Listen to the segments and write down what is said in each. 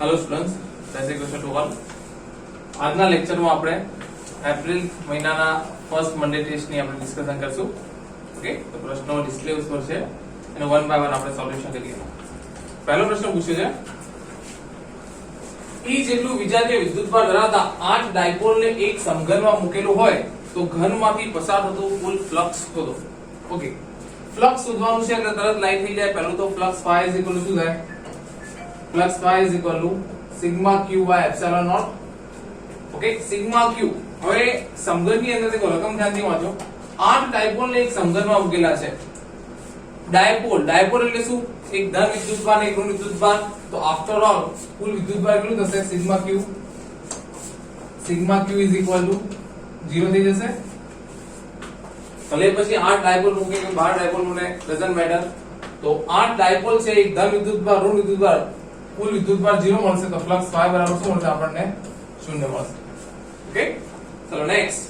Hello students, જય Shri Krishna to all. આજના લેક્ચરમાં આપણે એપ્રિલ મહિનાના ફર્સ્ટ મંડે ટેસ્ટની આપણે ડિસ્કશન કરશું. ઓકે, તો પ્રશ્નો ડિસ્પ્લે ઉપર છે અને વન બાય વન આપણે સોલ્યુશન કરીએ. પહેલો પ્રશ્ન પૂછ્યો છે, E જેટલું વિજાતીય વિદ્યુતભાર ધરાવતા 8 ડાયપોલને એક સમઘનમાં મૂકેલું હોય તો ઘનમાંથી પસાર થતું કુલ ફ્લક્સ શોધો. ઓકે, ફ્લક્સ શોધવાનું છે એટલે તરત લાઈન થઈ જાય. પહેલું તો ફ્લક્સ phi શું થાય? Flux phi is equal to sigma q by epsilon naught. Okay, sigma q. હવે સમઘનની અંદર દેખો, રકમ ધ્યાનથી વાંચો. 8 ડાયપોલ ને એક સમઘનમાં મૂકેલા છે. ડાયપોલ એટલે શું? એક ધન વિદ્યુતભાર ને એક ઋણ વિદ્યુતભાર. તો આફ્ટર ઓલ કુલ વિદ્યુતભાર કેટલું થશે? sigma q is equal to 0 થઈ જશે. ભલે પછી 8 ડાયપોલ મૂકે કે 12 ડાયપોલ મૂકે, ડઝન્ટ મેટર. તો 8 ડાયપોલ છે, એક ધન વિદ્યુતભાર, ઋણ વિદ્યુતભાર, કુલ વિદ્યુતભાર 0 મળશે. તો ફ્લક્સ phi બરાબર શું મળશે? આપણને 0 મળશે. ઓકે, ચલો નેક્સ્ટ.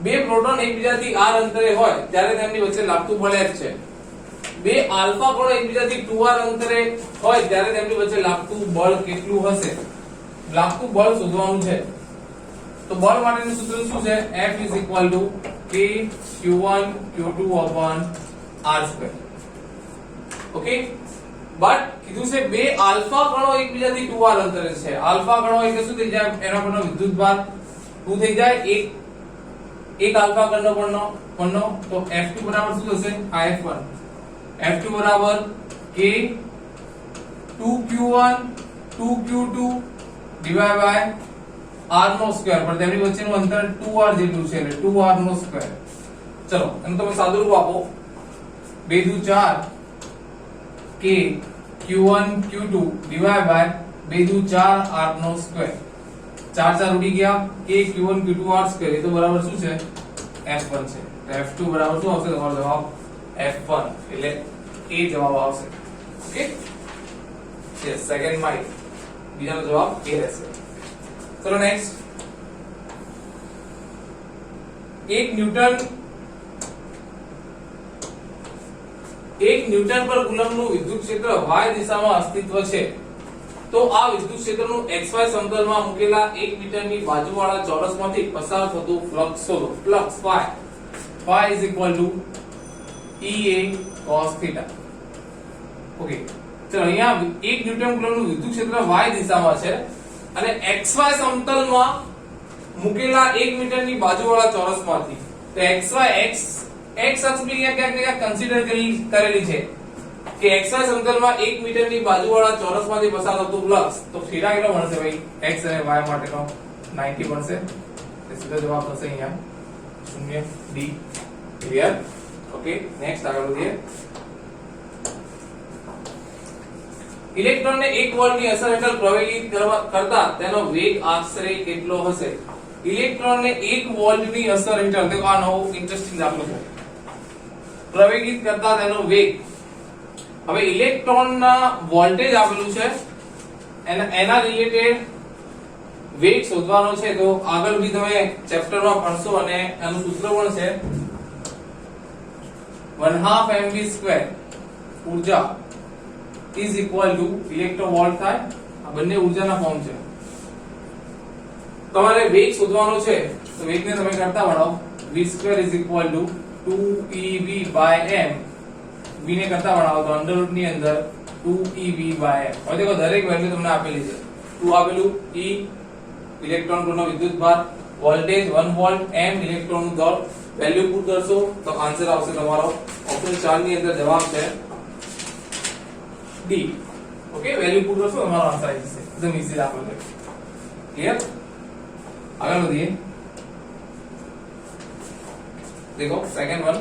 બે પ્રોટોન એકબીજાથી r અંતરે હોય ત્યારે તેમની વચ્ચે લાગતું બળ F છે. બે આલ્ફા કણો એકબીજાથી 2r અંતરે હોય ત્યારે તેમની વચ્ચે લાગતું બળ કેટલું હશે? લાગતું બળ શોધવાનું છે. તો બળ માટેનું સૂત્ર શું છે? F is equal to K Q1 Q2 upon r2. Okay, but કીધું છે બે આલ્ફા કણો એકબીજાથી 2r અંતરે છે. આલ્ફા કણો એટલે શું થઈ જાય? એના પરનો વિદ્યુતભાર 2 થઈ જાય. એક આલ્ફા કણનો પરનો તો F2 બરાબર શું થશે? આ F1. F2 બરાબર K 2Q1 2Q2 divide by r નો સ્ક્વેર. પણ તેમની વચ્ચેનું અંતર 2r જેટલું છે એટલે 2r નો સ્ક્વેર. ચલો એનું તમે સાદુરૂપ આપો. 2 દુ 4 K Q1 Q2 divide by 2 દુ 4 r નો સ્ક્વેર. 4 4 ઉડી ગયા. K Q1 Q2 r square એ તો બરાબર શું છે? F1 છે. તો F2 બરાબર શું આવશે? તમારો જવાબ F1 એટલે એ જવાબ આવશે. Okay, yes, second mile. બીજાનો જવાબ એ રહેશે. ચલો નેક્સ્ટ. 1 ન્યૂટન પર કુલમ્બનું વિદ્યુત ક્ષેત્ર y દિશામાં અસ્તિત્વ છે. તો આ વિદ્યુત ક્ષેત્રનું xy સમતલમાં મૂકેલા 1 મીટરની બાજુવાળા ચોરસમાંથી પસાર થતું ફ્લક્સ શોધો. Flux phi is equal to Ea cos theta. Okay, ચલો અહીંયા 1 ન્યૂટન કુલમ્બનું વિદ્યુત ક્ષેત્ર y દિશામાં છે અને xy સમતલમાં મૂકેલા 1 મીટરની બાજુવાળા ચોરસમાંથી. તો xy x અક્ષ બી ક્યાંક કન્સિડર કરેલી છે કે xy સમતલમાં 1 મીટરની બાજુવાળા ચોરસમાંથી પસાર થતું ફ્લક્સ. તો થીટા કેટલો મળશે ભાઈ? x અને y માટેનો 90 મળશે. તે સીધો જવાબ થશે અહીંયા 0 d. ક્લિયર? ઓકે, નેક્સ્ટ આગળ વધીએ. ઇલેક્ટ્રોનને 1 વોલ્ટની અસર હેઠળ પ્રવેગિત કરતા તેનો વેગ આશરે કેટલો હશે? ઇલેક્ટ્રોનને 1 વોલ્ટની અસર હેઠળ, દેખો આ નવો ઇન્ટરેસ્ટિંગ દાખલો છે. પ્રવેગિત કરતા તેનો વેગ. હવે ઇલેક્ટ્રોનના વોલ્ટેજ આપેલું છે એના રિલેટેડ વેગ શોધવાનો છે. તો આગળ બી તમે ચેપ્ટરમાં ભણશો અને એનું સૂત્ર પણ છે 1/2 mv2 ઊર્જા is equal to ઇલેક્ટ્રોવોલ્ટ થાય. આ બંને ઊર્જાના ફોર્મ છે. તમારે વેગ શોધવાનો છે તો વેગને તમે કરતા બનાવો. v2 is equal to 2ev by m. v ને કરતા બનાવો તો અંડર રૂટ ની અંદર 2ev by m. હવે દેખો દરેક વેલ્યુ તમને આપેલી છે. 2 આપેલું, e ઇલેક્ટ્રોન પરનો વિદ્યુતભાર, વોલ્ટેજ 1 વોલ્ટ, m ઇલેક્ટ્રોનનું દળ. વેલ્યુ પુટ કરશો તો આન્સર આવશે તમારો ઓપ્શન 4 ની અંદર જવાબ છે D. ઓકે, વેલ્યુ પુટ કરશો તમારો આન્સર આવી જશે. એકદમ ઈઝી દાખલો છે. ક્લિયર? આગળ વધીએ. देखो सेकंड वन.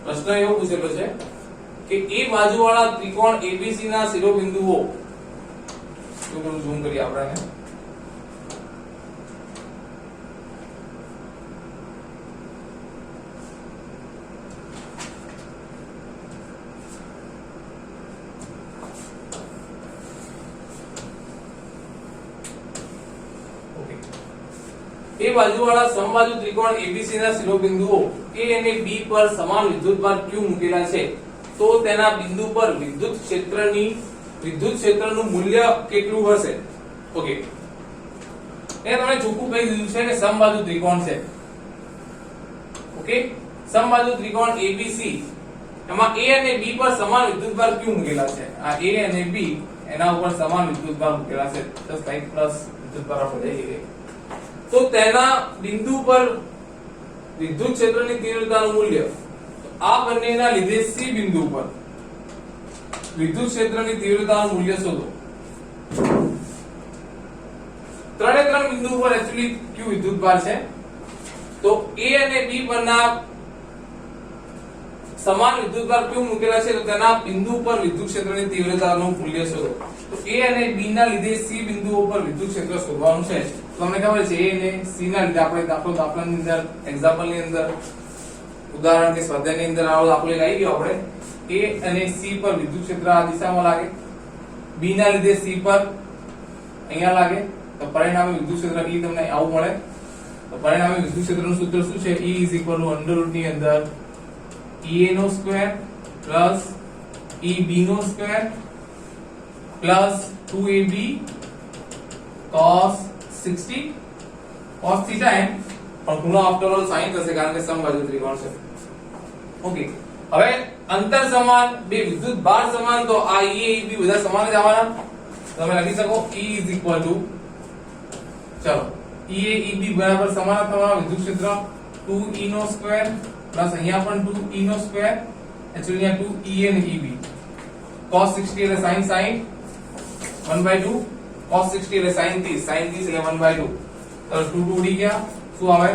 પ્રશ્ન એવો પૂછેલો છે કે એ બાજુવાળા ત્રિકોણ ABC ના શિરોબિંદુઓ, તો ઝૂમ કરીએ આપણે. એ બાજુવાળા સમબાજુ ત્રિકોણ ABC ના શિરોબિંદુઓ A અને B પર સમાન વિદ્યુતભાર Q મૂકેલા છે તો તેના બિંદુ પર વિદ્યુત ક્ષેત્રનું મૂલ્ય કેટલું હશે? ઓકે, એ તમને ચોખ્ખું કહી દીધું છે કે સમબાજુ ત્રિકોણ છે. ઓકે, સમબાજુ ત્રિકોણ ABC એમાં A અને B પર સમાન વિદ્યુતભાર Q મૂકેલા છે. આ A અને B એના ઉપર સમાન વિદ્યુતભાર મૂકેલા છે. તો સાઈડ પ્લસ વિદ્યુતભાર આપણે લઈએ તો તેના બિંદુ પર વિદ્યુત ક્ષેત્રની તીવ્રતાનું મૂલ્ય, આ બંનેના લીધે C બિંદુ પર વિદ્યુત ક્ષેત્રની તીવ્રતાનું મૂલ્ય શોધો. ત્રણ બિંદુ પર એક્ચ્યુઅલી Q વિદ્યુતભાર છે તો A અને B પરના સમાન વિદ્યુતભાર Q મૂકેલા છે તો તેના બિંદુ પર વિદ્યુત ક્ષેત્રની તીવ્રતાનું મૂલ્ય શોધો. તો A અને B ના લીધે C બિંદુઓ પર વિદ્યુત ક્ષેત્ર શોધવાનું છે. તમને ખબર છે A અને C ના લીધે આપણે દાખલાની અંદર એક્ઝામ્પલ ની અંદર ઉદાહરણ કે સ્વાધ્યાયની અંદર આવો દાખલો લઈ ગયો આપણે. A અને C પર વિદ્યુત ક્ષેત્ર આ દિશામાં લાગે, B ના લીધે C પર અહીંયા લાગે તો પરિણામે વિદ્યુત ક્ષેત્ર E તમને આવું મળે. તો પરિણામે વિદ્યુત ક્ષેત્રનું સૂત્ર શું છે? E √ ની અંદર EA નો સ્ક્વેર પ્લસ EB નો square plus 2AB cos 60 cos θ એમ, પણ ખૂણો આફ્ટર ઓલ sin થશે કારણ કે સમબાજુ ત્રિકોણ છે. ઓકે, હવે અંતર સમાન, બે વિદ્યુત ભાર સમાન તો આ EA EB બધા સમાન જ આવવાના. તમે લખી શકો E ચલો EA EB બરાબર સમાન થવાના વિદ્યુત ક્ષેત્ર 2E નો સ્ક્વેર પ્લસ અહીંયા પણ 2E નો સ્ક્વેર, એકચ્યુઅલી અહીંયા 2EA અને EB cos 60 એટલે sin 1/2 cos 60 એટલે sin 30 એટલે 1/2 તો 2 ઉડી ગયા. શું આવે?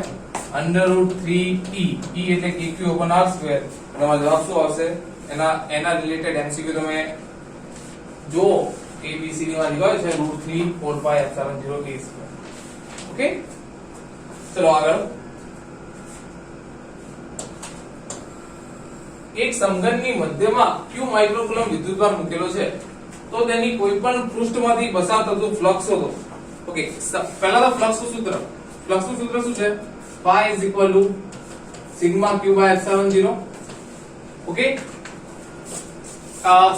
√3E E એટલે KQ/R². તમારો જવાબ શું આવશે? એના રિલેટેડ MCQ તમે જો ABC ની માં લીધો છે √3/4πε0E². ઓકે, ચલો આગળ. એક સમઘનની મધ્યમાં q માઇક્રોકુલમ વિદ્યુતભાર મૂકેલો છે તો તેની કોઈપણ પૃષ્ઠમાંથી પસાર થતું ફ્લક્સ શોધો. ઓકે, પહેલા તો ફ્લક્સનું સૂત્ર શું છે? phi = σ q/ε0. ઓકે,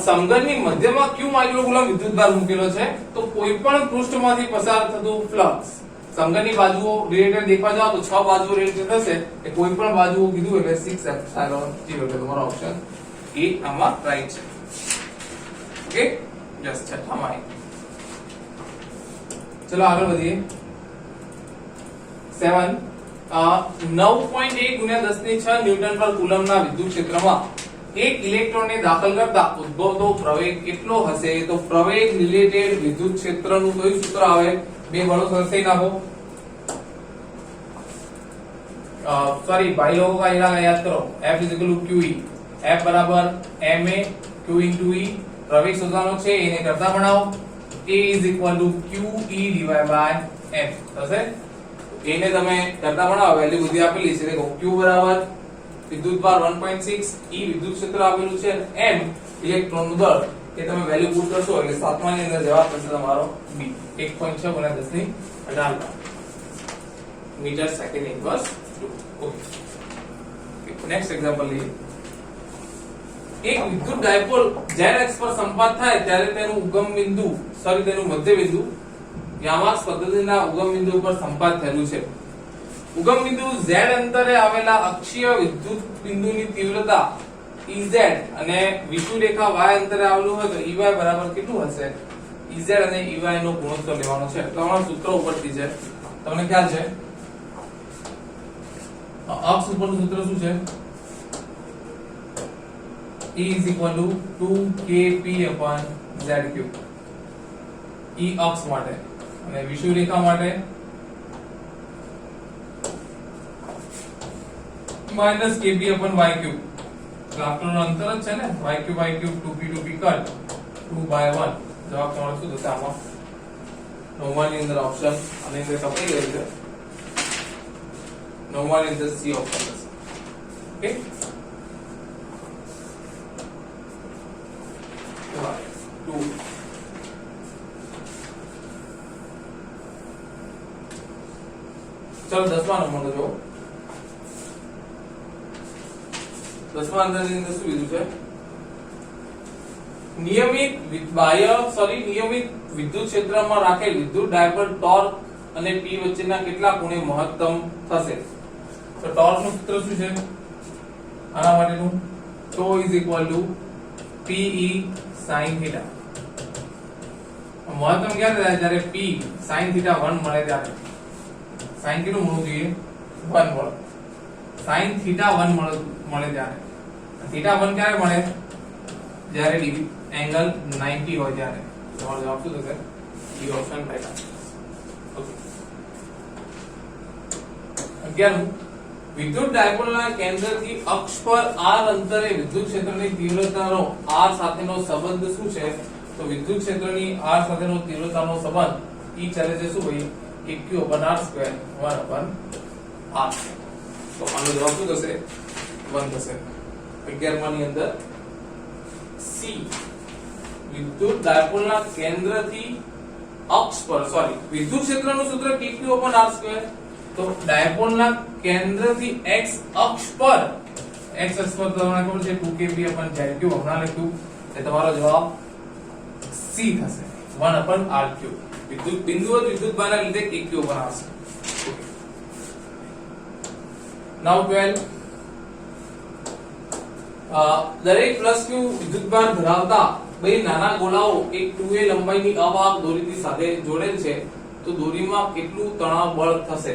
સમઘનની મધ્યમાં q માઇક્રોકુલમ વિદ્યુતભાર મૂકેલો છે તો કોઈપણ પૃષ્ઠમાંથી પસાર થતું ફ્લક્સ, સમઘનની બાજુઓ રિલેટેડ દેખવા જાવ તો 6 બાજુઓ રિલેટેડ થશે એ કોઈપણ બાજુઓ કીધું એટલે 6ε0 એટલે તમારો ઓપ્શન એ આમાં રાઈટ છે. ઓકે, જસ્ટ છઠ્ઠામાં. ચલો આગળ વધીએ. 7 9.1 × 10⁶ ન્યૂટન પર કુલમના વિદ્યુત ક્ષેત્રમાં એક ઇલેક્ટ્રોનને દાખલ કરતા ઉદ્ભવતો પ્રવેગ કેટલો હશે? તો પ્રવેગ રિલેટેડ વિદ્યુત ક્ષેત્રનું કયું સૂત્ર આવે? બે બળો સરસઈ નાખો. સોરી ભાઈ લોકો का યાદ કરો. F = QE, F બરાબર ma q * E. પ્રવેગ શોધવાનો છે એને કરતા બનાવો. A = QE/m થશે. એને તમે કરતા બનાવો, વેલ્યુ બધી આપેલી છે. દેખો Q બરાબર વિદ્યુતભાર 1.6, E વિદ્યુત ક્ષેત્ર આપેલું છે, m ઇલેક્ટ્રોનનું દળ. એ તમે વેલ્યુ પુટ કરશો એટલે સાતમાની અંદર જવાબ થશે તમારો B 1.6 × 10⁸ metre second inverse 2. Okay, next example લઈએ. એક વિદ્યુત ડાયપોલ z અક્ષ પર સંપાત થાય ત્યારે તેનું મધ્ય બિંદુ યામાક્સ પદ્ધતિના ઉગમ બિંદુ પર સંપાત થયેલું છે. ઉગમ બિંદુ z અંતરે આવેલા અક્ષીય વિદ્યુત બિંદુની તીવ્રતા Ez અને વિષુવરેખા y અંતરે આવેલું હોય તો Ey બરાબર કેટલું હશે? Ez અને Ey નો ગુણોત્તર લેવાનો છે. તમારા સૂત્ર ઉપરથી છે, તમને ખ્યાલ છે. અક્ષ ઉપરનું સૂત્ર શું છે? E = 2kp/z3. E અક્ષ માટે અને વિષુવરેખા માટે -kp/y3. આફ્ટરનું અંતર જ છે ને, y3 2p કટ 2/1. જવાબ તમારો શું થશે આમાં? 9 ની અંદર ઓપ્શન અને અંદર કપાઈ ગયું છે. 9 ની અંદર C ઓપ્શન થશે. ઓકે, ચલો 10મા નંબરનો જો 10મા અંદાજની અંદર શું કીધું છે? નિયમિત વિદ્યુત ક્ષેત્રમાં રાખેલ વિદ્યુત ડાયપોલ ટોર્ક અને P વચ્ચેના કેટલા ખૂણે મહત્તમ થશે? તો ટોર્ક નું સૂત્ર શું છે આના માટેનું? τ PE sin θ. મહત્તમ ક્યારે થાય? જ્યારે P sin θ 1 મળે ત્યારે. sin કેટલું મળવું જોઈએ? 1 મળે. sin θ 1 મળે ત્યારે. θ 1 ક્યારે મળે? જ્યારે એંગલ 90 હોય ત્યારે. તમારો જવાબ શું થશે? D option right answer. Okay. 11 વિદ્યુત ડાયપોલના કેન્દ્રથી અક્ષ પર r અંતરે વિદ્યુત ક્ષેત્રની તીવ્રતાનો r સાથેનો સંબંધ શું છે? તો વિદ્યુત ક્ષેત્રની r સાથેનો તીવ્રતાનો સંબંધ E ચાલે છે શું ભાઈ? aq/r² 1/r. તો આનો જવાબ શું થશે? 1 થશે. 11મા ની અંદર C વિદ્યુત ડાયપોલના કેન્દ્રથી અક્ષ પર વિદ્યુત ક્ષેત્રનું સૂત્ર aq/r². તો ડાયપોલના કેન્દ્રથી x અક્ષ પર તમને ખબર છે 2kb/z3 હમણાં લખ્યું એ તમારો જવાબ C થશે 1/r3. વિદ્યુત બિંદુવત વિદ્યુતભારના લીધે aq/r. નાઉ 12 દરેક q વિદ્યુતભાર ધરાવતા બે નાના ગોળાઓ એક 2a લંબાઈની અવાહક દોરીથી સાથે જોડેલ છે તો દોરીમાં કેટલું તણાવ બળ થશે?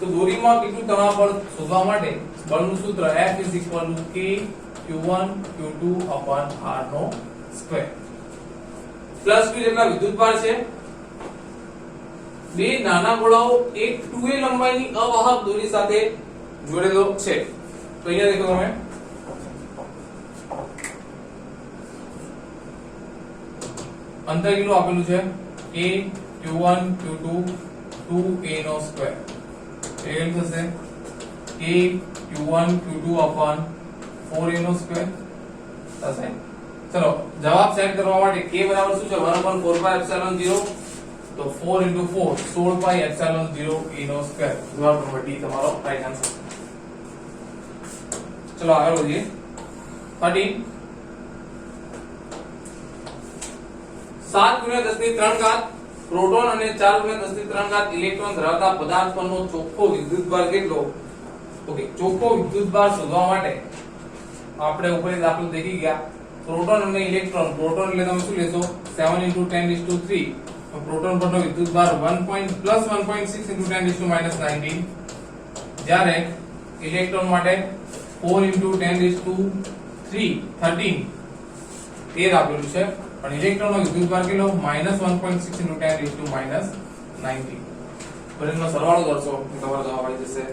તો દોરીમાં કેટલું તણાવ બળ શોધવા માટે બળનું સૂત્ર F = K Q1 Q2/r². Plus q જેટલા વિદ્યુતભાર છે બે નાના ગોળાઓ એક 2a લંબાઈની અવાહક દોરી સાથે જોડેલો છે. તો અહીંયા દેખો તમે અંતર કેટલું આપેલું છે? K Q1 Q2 2a² કેટલું થશે? K Q1 Q2/4a² થશે. ચલો જવાબ સેટ કરવા માટે k બરાબર શું છે? 1/4πε0. તો 4 * 4 16πε0a². જવાબ નંબર D તમારો રાઈટ આન્સર. ચલો આગળ વધીએ. 13 7×10³ પ્રોટોન અને 4×10³ ઇલેક્ટ્રોન ધરાવતા પદાર્થ પરનો ચોખ્ખો વિદ્યુતભાર કેટલો? ઓકે, ચોખ્ખો વિદ્યુતભાર શોધવા માટે આપણે ઉપર દાખલો દેખી ગયા. પ્રોટોન અને ઇલેક્ટ્રોન. પ્રોટોન એટલે તમે શું લેશો? 7 × 10⁻³ તો પ્રોટોન પરનો વિદ્યુતભાર 1.6 × 10⁻−19. જ્યારે ઇલેક્ટ્રોન માટે 4 × 10⁻³ 13 એ આપેલું છે. પણ ઇલેક્ટ્રોનનો વિદ્યુતભાર કેટલો? -1.6 × 10⁻−19. બંનેનો સરવાળો કરશો તો તમારો જવાબ આવી જશે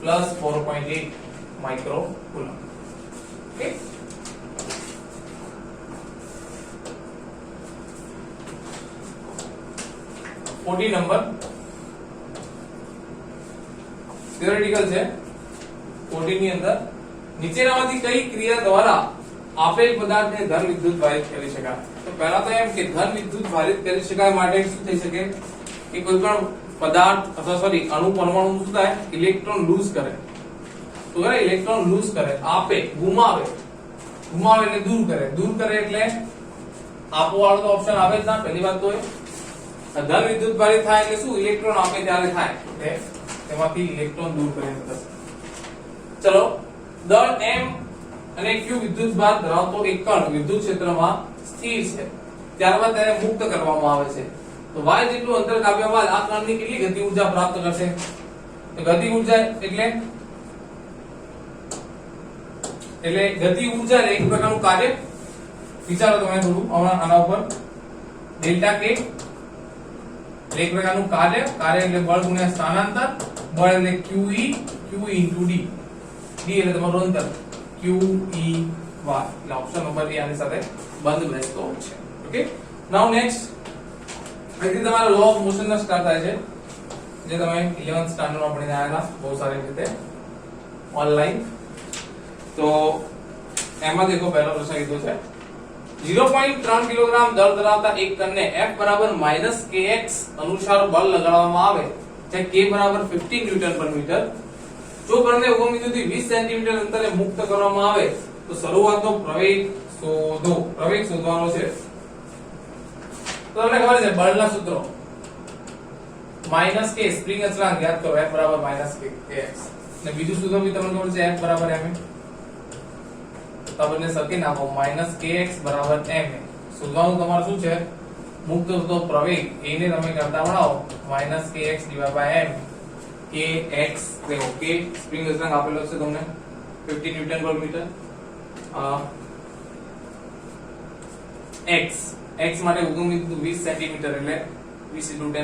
+4.8 માઇક્રોકુલમ. ઓકે. નંબર થિયોરેટિકલ છે. 14 ની અંદર નીચેનામાંથી કઈ ક્રિયા દ્વારા આપેલ પદાર્થને ધન વિદ્યુત ભારિત કરી શકાય? તો પહેલા તો એમ કે ધન વિદ્યુત ભારિત કરી શકાય માટે શું થઈ શકે કે કોઈ પણ પદાર્થ અથવા અણુ પરમાણુ શું થાય? ઇલેક્ટ્રોન લૂઝ કરે. તો ઇલેક્ટ્રોન લૂઝ કરે, આપે, ગુમાવે એટલે દૂર કરે એટલે આપો વાળો તો ઓપ્શન આવે જ ના. પહેલી વાત તો ધન વિદ્યુત ભારિત થાય એટલે શું? ઇલેક્ટ્રોન આપે ત્યારે થાય તેમાંથી ઇલેક્ટ્રોન દૂર કરીને થશે. ચલો દળ m અને q વિદ્યુતભાર ધરાવતો એક કણ વિદ્યુત ક્ષેત્રમાં સ્થિર છે. ત્યારબાદ તેને મુક્ત કરવામાં આવે છે. તો y જેટલું અંતર કાપ્યા બાદ આ કણની કેટલી ગતિ ઊર્જા પ્રાપ્ત કરશે? તો ગતિ ઊર્જા એટલે ગતિ ઊર્જા એક પ્રકારનું કાર્ય. વિચારો તમે થોડું આના ઉપર. ડેલ્ટા k એક પ્રકારનું કાર્ય એટલે બળ ગુણ્યા સ્થાનાંતર. બળ એટલે QE q * d. d એટલે તમારું અંતર QE y. એટલે ઓપ્શન નંબર એ આની સાથે બંધ બેસતો છે. ઓકે. નાઉ નેક્સ્ટ અહીંથી તમારા લો ઓફ મોશન ના સ્ટાર્ટ થાય છે જે તમે 11th સ્ટાન્ડર્ડ માં ભણીને આયા હતા બહુ સારી રીતે ઓનલાઈન. તો એમાં દેખો પહેલો પ્રશ્ન કીધો છે 0.3 કિલોગ્રામ દળ ધરાવતા એક કણને F = -kx અનુસાર બળ લગાડવામાં આવે જ્યાં k બરાબર 15 ન્યૂટન પર મીટર. જો બળને ઉગમ બિંદુથી 20 સેન્ટીમીટર અંતરે મુક્ત કરવામાં આવે તો શરૂઆતનો પ્રવેગ શોધો. પ્રવેગ શોધવાનો છે. તો તમને ખબર છે બળના સૂત્રો -k સ્પ્રિંગ અચળાંક યાદ કરો F બરાબર -kx અને બીજું સૂત્ર બી તમને ખબર છે F બરાબર ma. તો બંને સરખી નાખો -kx બરાબર ma. શોધવાનું તમારું શું છે? મુક્ત થતો પ્રવેગ a ને તમે કરતા બનાવો -kx / m. kx देखो k સ્પ્રિંગ અચળાંક આપેલો છે તમને 15 ન્યૂટન પર મીટર. x માટે ઉગમ બિંદુ 20 સેન્ટીમીટર એટલે 20 * 10⁻²,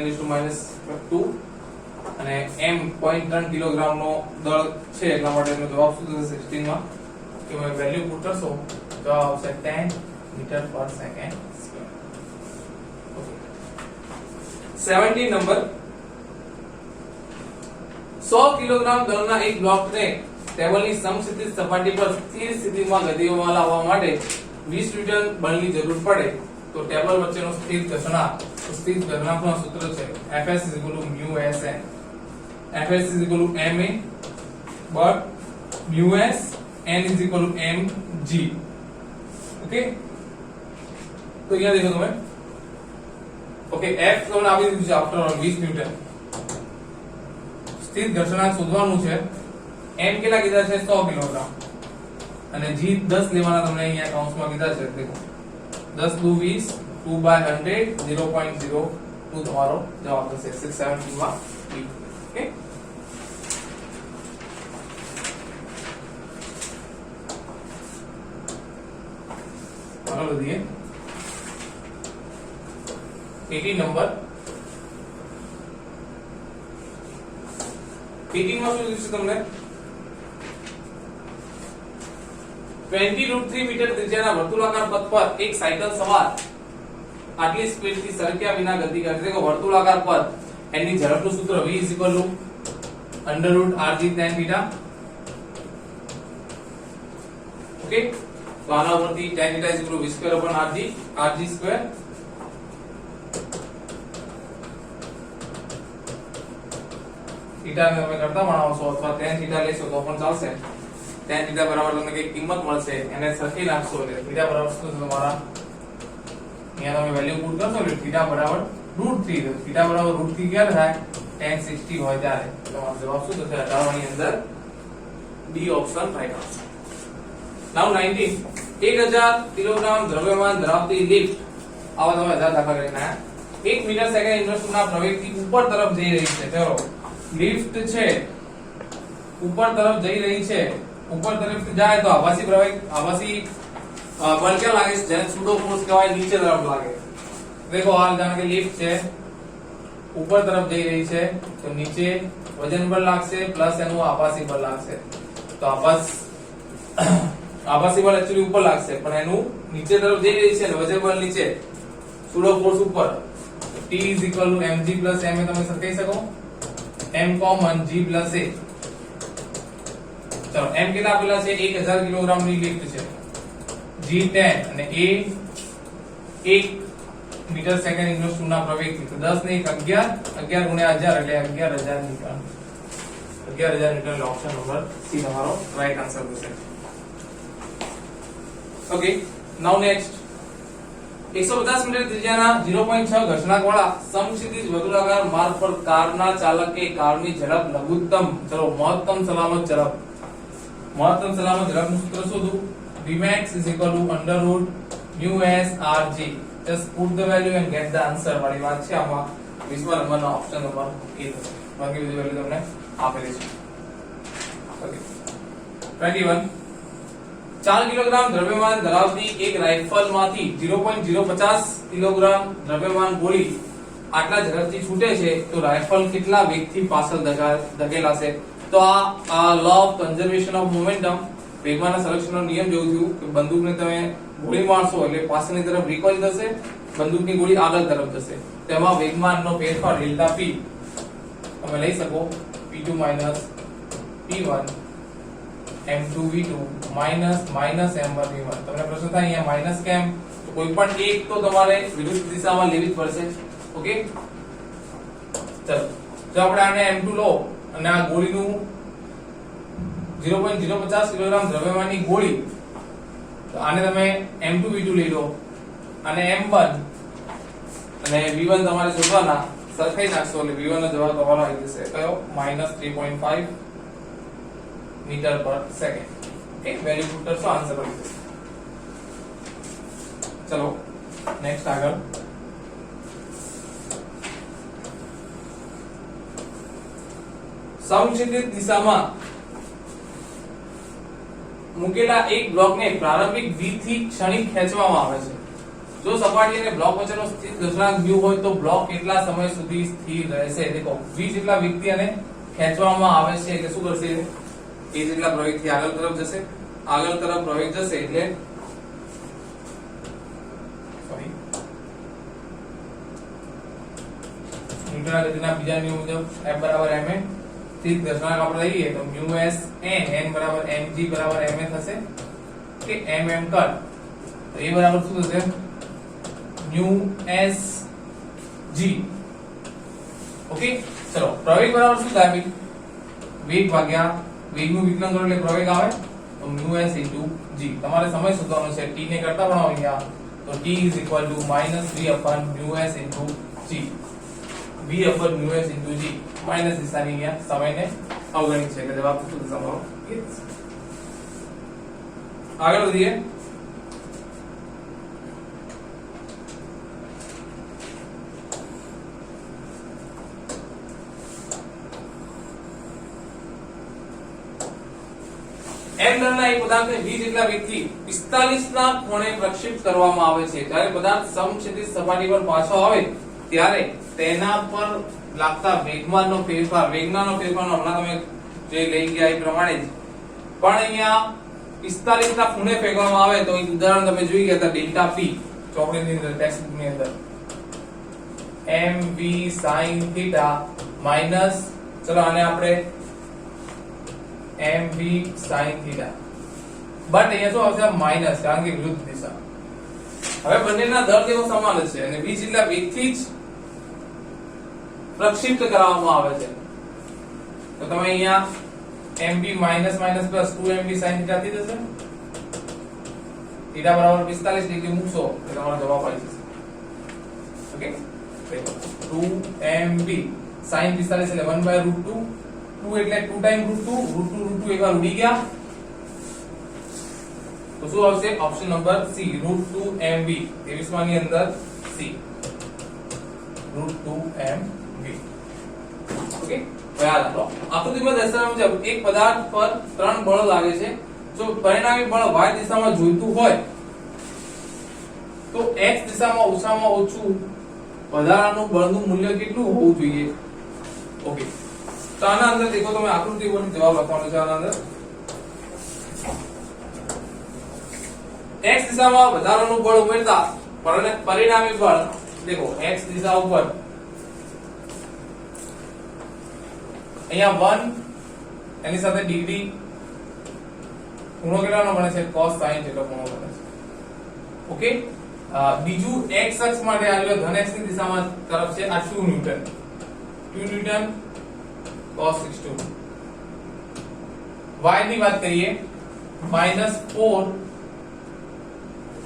અને m 0.3 કિલોગ્રામ નો દળ છે એટલા માટે એનો જવાબ શું થશે 16 માં કે તમે વેલ્યુ પુટ કરશો તો આવશે 10 મીટર પર second square. Okay 17 number 100 kilogram દળના એક બ્લોકને ટેબલની સમસ્થિતિ સપાટી પર સ્થિર સ્થિતિમાં ગતિમાં લાવવા માટે 20 ન્યૂટન બળની જરૂર પડે તો ટેબલ વચ્ચેનો સ્થિર ઘર્ષણાંક. તો સ્થિર ઘર્ષણાંકનું સૂત્ર છે Fs = μSn. Fs = ma but μs n = mg. Okay તો અહીંયા દેખો તમે. ઓકે F તમને આપી દીધું છે આફ્ટર ઓલ 20 ન્યૂટન. સ્થિર ઘર્ષણાંક શોધવાનું છે. m કેટલા કીધા છે 100 કિલોગ્રામ અને g 10 લેવાના તમને અહીંયા કૌંસમાં કીધા છે. દેખો 10 * 20 2/100 0.02 તમારો જવાબ થશે 617 માં B. ઓકે આગળ વધીએ 18 નંબર 18 માં શું છે તમને 20√3 મીટર ત્રિજ્યાના વર્તુળાકાર પથ પર એક સાયકલ સવાર આટલી સ્પીડથી સરક્યા વિના ગતિ કરે છે. વર્તુળાકાર પથ એની ઝડપનું સૂત્ર v = √rg tan θ. ઓકે તો આના ઉપરથી tan θ = v²/rg rg². થીટા ને તમે કરતા બનાવશો અથવા tan θ લેશો તો પણ ચાલશે. tan θ બરાબર તમને કઈ કિંમત મળશે એને સરખી નાખશો એટલે θ બરાબર શું થશે તમારા અહીંયા તમે વેલ્યુ પુટ કરશો એટલે θ બરાબર √3. તો θ બરાબર √3 ક્યારે થાય tan 60 હોય ત્યારે તમારો જવાબ શું થશે 18 ની અંદર ડી ઓપ્શન રાઈટ આન્સર. નાઉ 19 1000 કિલોગ્રામ દ્રવ્યમાન ધરાવતી લિફ્ટ આવા તમે 1000 દાખલા કરીને આયા 1 મીટર સેકન્ડ ઇન્ડસ્ટ્રીના પ્રવેગથી ઉપર તરફ જઈ રહી છે. ચલો લિફ્ટ છે ઉપર તરફ જઈ રહી છે. ઉપર તરફ જાય તો આભાસી પ્રવેગ આભાસી બળ ક્યાં લાગે છે જેને સુડો ફોર્સ કહેવાય નીચે તરફ લાગે. देखो हाल जाने के लिफ्ट છે ઉપર તરફ જઈ રહી છે તો નીચે વજન બળ લાગશે પ્લસ એનું આભાસી બળ લાગશે. તો આભાસી બળ એક્ચ્યુઅલી ઉપર લાગશે પણ એનું નીચે તરફ જઈ રહી છે અને વજન બળ નીચે સુડો ફોર્સ ઉપર. T = mg + ma તમે સરખાઈ શકો m કોમન g + a. ચલો m કેટલા આપેલા છે 1000 કિલોગ્રામ ની લિફ્ટ છે g 10 અને a 1 મીટર સેકન્ડ ઇન્ડસ્ટ્રી ના પ્રવેગથી. તો 10 ને 1 11 11 * 1000 એટલે 11000 newton. 11000 newton option number C તમારો રાઈટ આન્સર થશે. ઓકે નાઉ નેક્સ્ટ 150 મીટર ત્રિજ્યાના 0.6 ઘર્ષણાંક વાળા સમક્ષિતિજ વર્તુળાકાર માર્ગ પર કારના ચાલકે કારની ઝડપ લઘુત્તમ ચલો મહત્તમ સલામત ઝડપ નું સૂત્ર શોધો. Vmax = √μs rg. just put the value and get the answer વાળી વાત છે આમાં 20મા નંબરનો ઓપ્શન નંબર એ થશે. બાકી બધી વેલ્યુ તમને આપેલી છે. ઓકે 21 4 કિલોગ્રામ દ્રવ્યમાન ધરાવતી એક રાઇફલમાંથી 0.050 કિલોગ્રામ દ્રવ્યમાન ગોળી આટલા ઝડપથી છૂટે છે તો રાઇફલ કેટલા વેગથી પાછળ ધકેલાશે. તો આ law of conservation of momentum વેગમાનના સંરક્ષણનો નિયમ જેવું થયું કે બંદૂકને તમે ગોળી મારશો એટલે પાછળની તરફ રિકોઇલ થશે બંદૂકની ગોળી આગળ તરફ જશે. તેમાં વેગમાનનો ફેરફાર ડેલ્ટા p તમે લઈ શકો p2 - p1 m2 v2 - m1 v1. તમને પ્રશ્ન થાય અહીંયા માઈનસ કેમ તો કોઈ પણ એક તો તમારે વિરુદ્ધ દિશામાં લેવી જ પડશે. ઓકે ચલો જો આપણે આને m2 લો અને આ ગોળીનું 0.050 કિલોગ્રામ દ્રવ્યમાનની ગોળી, તો આને તમે m2 v2 લઈ લો અને m1 અને v1 તમારે શોધવાના, સરખાઈ નાખશો એટલે v1 નો જવાબ તમારો આવી જશે કયો -3.5 મીટર પર સેકન્ડ. ઓકે, વેલ્યુ પુટ કરશો આન્સર આવી જશે. ચલો નેક્સ્ટ આગળ. સમક્ષિતિજ દિશામાં મૂકેલા એક બ્લોકને પ્રારંભિક v થી ક્ષણિક ખેંચવામાં આવે છે. જો સપાટી અને બ્લોક વચ્ચેનો સ્થિર ઘર્ષણાંક u હોય તો બ્લોક કેટલા સમય સુધી સ્થિર રહેશે? દેખો v જેટલા વેગથી આને ખેંચવામાં આવે છે એટલે શું કરશે? a જેટલા પ્રવેગથી આગળ તરફ જશે, આગળ તરફ પ્રવેગ જશે એટલે ન્યૂટનના ગતિના બીજા નિયમ મુજબ F બરાબર ma, સ્થિર ઘર્ષણાંક આપણે લઈએ તો μs n બરાબર mg બરાબર ma થશે કે mm કર, તો a બરાબર શું થશે? μs g. ઓકે, ચલો પ્રવેગ બરાબર શું થાય ભાઈ? વેગ ભાગ્યા વેગનું વિકલન કરો એટલે પ્રવેગ આવે તો μs g. તમારે સમય શોધવાનો છે, t ને કરતા બનાવો અહીંયા તો t v / μs g. v / μs g minus નિશાની અહીંયા સમયને અવગણિત છે એટલે જવાબ શું થશે અમારો? આગળ વધીએ. m દળના એક પદાર્થને v જેટલા વેગથી 45 ના ખૂણે પ્રક્ષેપિત કરવામાં આવે છે. જ્યારે પદાર્થ સમક્ષિતિજ સપાટી પર પાછો આવે ત્યારે તેના પર લાગતા વેગમાનનો ફેરફાર, વેગમાનનો ફેરફારનો હમણાં તમે જે લઈ ગયા એ પ્રમાણે જ પણ અહીંયા 45 ના ખૂણે ફેરવવામાં આવે તો એક ઉદાહરણ તમે જોઈ ગયા હતા ડેલ્ટા p ચોકડીની અંદર, ટેક્સ્ટ બુકની અંદર mv sin θ માઈનસ, ચલો આને આપણે mv sin θ, બટ અહીંયા શું આવશે? માઈનસ, કારણ કે વિરુદ્ધ દિશા. હવે બંનેના દર તેઓ સમાન જ છે અને v જેટલા વેગથી જ પ્રક્ષિપ્ત કરવામાં આવે છે. તો તમે અહીંયા mv minus minus plus 2mv sin θ થઈ જશે. θ બરાબર 45 ડિગ્રી મૂકશો એટલે તમારો જવાબ આવી જશે. ઓકે, 2mv sin 45 એટલે 1/√2, 2 એટલે 2 ટાઈમ √2, √2 એકવાર ઉડી ગયા તો શું આવશે? Option number C, √2mv. 23 માની અંદર સી, √2mv. ઓકે, યાદ રાખો. આકૃતિમાં દર્શાવ્યા મુજબ એક પદાર્થ પર 3 બળ લાગે છે. જો પરિણામી બળ y દિશામાં જોઈતું હોય તો x દિશામાં ઓછામાં ઓછું વધારાનું બળનું મૂલ્ય કેટલું હોવું જોઈએ? ઓકે, તો આના અંદર દેખો તમે આકૃતિ પર જવાબ લખવાનો છે. આના અંદર x દિશામાં વધારાનું બળ ઉમેરતા પરિણામી બળ દેખો x દિશા ઉપર અહીંયા 1 એની સાથે ડિગ્રી ખૂણો કેટલાનો બને છે? cos sin જેટલો ખૂણો બને છે. ઓકે, બીજું x અક્ષ માટે આવેલો ધન x ની દિશામાં તરફ છે આ 2 ન્યૂટન, 2 ન્યૂટન cos 62. y ની વાત કરીએ -4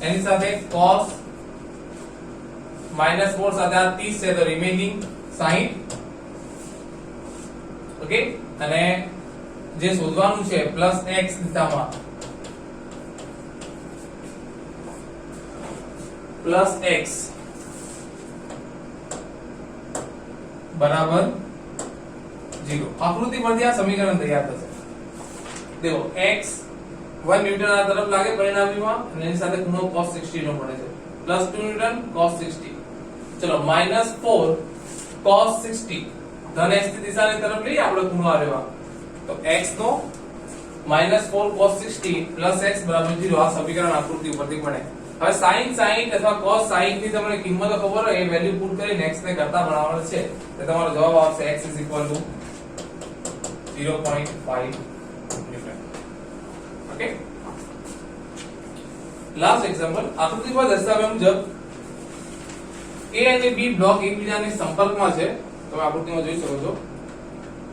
એની સાથે cos -4 સાથે આ 30 છે તો રિમેનિંગ 60. ઓકે, અને જે શોધવાનું છે પ્લસ x દિશામાં પ્લસ x બરાબર 0. આકૃતિ પરથી આ સમીકરણ તૈયાર થશે. દેખો x 1 ન્યૂટન આ તરફ લાગે પરિણામીમાં અને એની સાથે ખૂણો cos 60 નો મળે છે, પ્લસ 2 ન્યૂટન cos 60. ચલો -4 cos 60 ધન x ની દિશાની તરફ લઈએ આપણે ખૂણો આરેવા તો x નો -4 cos 60 x બરાબર 0. આ સમીકરણ આકૃતિ ઉપરથી મળે. હવે sin 60 અથવા cos 60 ની તમને કિંમતો ખબર હોય એ વેલ્યુ પુટ કરીને x ને કરતા બનાવવાનો છે તો તમારો જવાબ આવશે x 0.5 newton. Okay, last example. આકૃતિ પર દર્શાવ્યા મુજબ A અને B બ્લોક એકબીજાની સંપર્કમાં છે. તમે આકૃતિમાં જોઈ શકો છો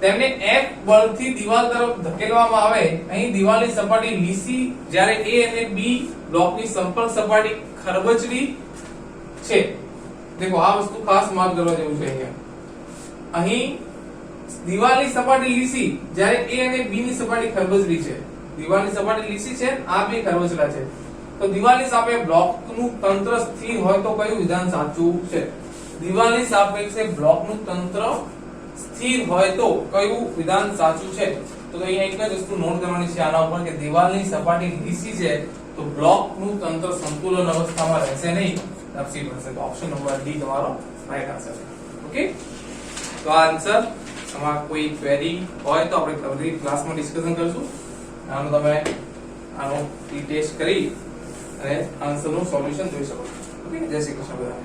તેમને F બળથી દિવાલ તરફ ધકેલવામાં આવે, અહીં દિવાલની સપાટી લીસી જ્યારે A અને B બ્લોકની સંપર્ક સપાટી ખરબચડી છે. દેખો આ વસ્તુ ખાસ માર્ક કરવા જેવું છે. અહીંયા અહીં દિવાલની સપાટી લીસી જ્યારે A અને B ની સપાટી ખરબચડી છે. દિવાલની સપાટી લીસી છે, આ બે ખરબચડા છે. તો દિવાલની સાપેક્ષે બ્લોકનું તંત્ર સ્થિર હોય તો કયું વિધાન સાચું છે? દિવાલની સાપેક્ષે બ્લોકનું તંત્ર સ્થિર હોય તો કયું વિધાન સાચું છે? તો અહીંયા એક જ વસ્તુ નોટ કરવાની છે આના ઉપર કે દિવાલની સપાટી લીસી છે તો બ્લોકનું તંત્ર સંતુલન અવસ્થામાં રહેશે નહીં, નફસી બનશે. તો ઓપ્શન નંબર ડી તમારો રાઈટ આન્સર છે. ઓકે, તો આ આન્સર તમારા કોઈ ક્વેરી હોય તો આપણે ફરી ક્લાસમાં ડિસ્કશન કરીશું. આનો તમે આનો ટેસ્ટ કરી અને આન્સરનું સોલ્યુશન જોઈ શકો છો. ઓકે, જય શ્રી કૃષ્ણ બધા.